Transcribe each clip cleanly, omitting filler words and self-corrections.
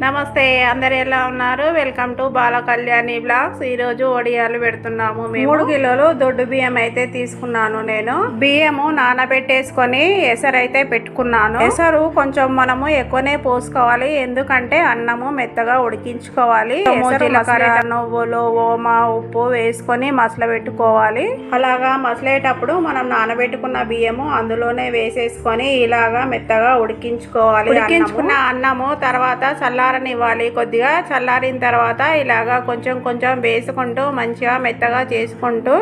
నమస్తే, అందరు ఎలా ఉన్నారు? Welcome to Bala Kalyani blogs. ఈరోజు వడియాలు పెడుతున్నాము. 3 కిలోలు దొడ్డు బియ్యం అయితే తీసుకున్నాను. నేను బియ్యము నానబెట్టేసుకొని ఎసరైతే పెట్టుకున్నాను. ఎసరు కొంచెం మనము ఎక్కువనే పోసుకోవాలి, ఎందుకంటే అన్నము మెత్తగా ఉడికించుకోవాలి. జీలకర్ర, నువ్వులు, ఓమ, ఉప్పు వేసుకొని మసల పెట్టుకోవాలి. అలాగా మసలేటప్పుడు మనం నానబెట్టుకున్న బియ్యము అందులోనే వేసేసుకొని ఇలాగా మెత్తగా ఉడికించుకోవాలి. ఉడికించుకున్న అన్నము తర్వాత చల్లారనివ్వాలి. కొద్దిగా చల్లారిన తర్వాత ఇలాగా కొంచెం కొంచెం వేసుకుంటూ మంచిగా మెత్తగా చేసుకుంటూ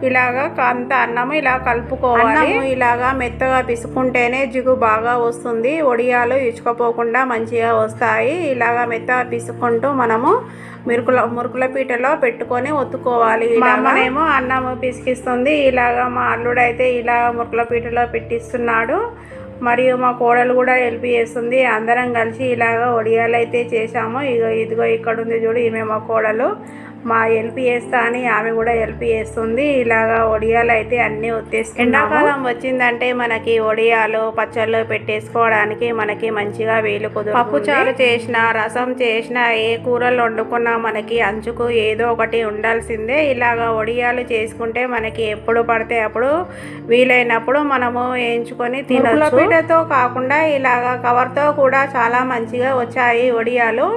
ఇలాగా అంత అన్నము ఇలా కలుపుకోవాలి. ఇలాగా మెత్తగా పిసుకుంటేనే జిగు బాగా వస్తుంది. వడియాలు ఇచ్చుకపోకుండా మంచిగా వస్తాయి. ఇలాగా మెత్తగా పిసుకుంటూ మనము మురుకుల పీటలో పెట్టుకొని ఒత్తుకోవాలి. ఇలాగనేమో అన్నము పిసికిస్తుంది. ఇలాగా మా అల్లుడైతే ఇలా మురుకుల పీటలో పెట్టిస్తున్నాడు. మరియు మా కోడలు కూడా హెల్ప్ చేస్తుంది. అందరం కలిసి ఇలాగ వడియాలు అయితే చేసాము. ఇదిగో ఇక్కడ ఉంది చూడు, ఈమె మా కోడలు. మా హెల్ప్ చేస్తా అని ఆమె కూడా హెల్ప్ చేస్తుంది. ఇలాగా వడియాలు అయితే అన్నీ వచ్చేస్తాయి. ఎండాకాలం వచ్చిందంటే మనకి వడియాలు పచ్చళ్ళు పెట్టేసుకోవడానికి మనకి మంచిగా వీలు కుదురు. పప్పుచారు చేసిన, రసం చేసిన, ఏ కూరలు వండుకున్నా మనకి అంచుకు ఏదో ఒకటి ఉండాల్సిందే. ఇలాగా వడియాలు చేసుకుంటే మనకి ఎప్పుడు పడితే అప్పుడు వీలైనప్పుడు మనము వేయించుకొని తినొచ్చు. పీటతో కాకుండా ఇలాగా కవర్తో కూడా చాలా మంచిగా వచ్చాయి వడియాలు.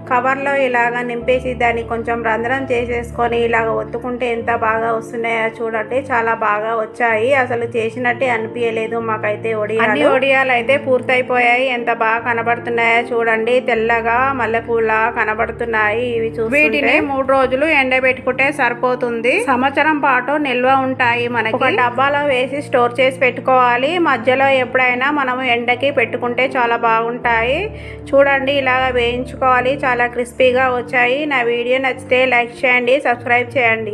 కవర్లో ఇలాగ నింపేసి దాన్ని కొంచెం రంధ్రం చేసేసుకొని ఇలాగ ఒత్తుకుంటే ఎంత బాగా వస్తున్నాయో చూడండి. చాలా బాగా వచ్చాయి. అసలు చేసినట్టే అనిపించలేదు మాకైతే వడియాలు. వడియాలు అయితే పూర్తయిపోయాయి. ఎంత బాగా కనబడుతున్నాయో చూడండి. తెల్లగా మల్లెపూల కనబడుతున్నాయి. ఇవి వీటిని 3 రోజులు ఎండబెట్టుకుంటే సరిపోతుంది. సంవత్సరం పాటు నిల్వ ఉంటాయి. మనకి ఒక డబ్బాలో వేసి స్టోర్ చేసి పెట్టుకోవాలి. మధ్యలో ఎప్పుడైనా మనము ఎండకి పెట్టుకుంటే చాలా బాగుంటాయి. చూడండి, ఇలాగ వేయించుకోవాలి. చాలా క్రిస్పీగా వచ్చాయి. నా వీడియో నచ్చితే లైక్ చేయండి, సబ్స్క్రైబ్ చేయండి.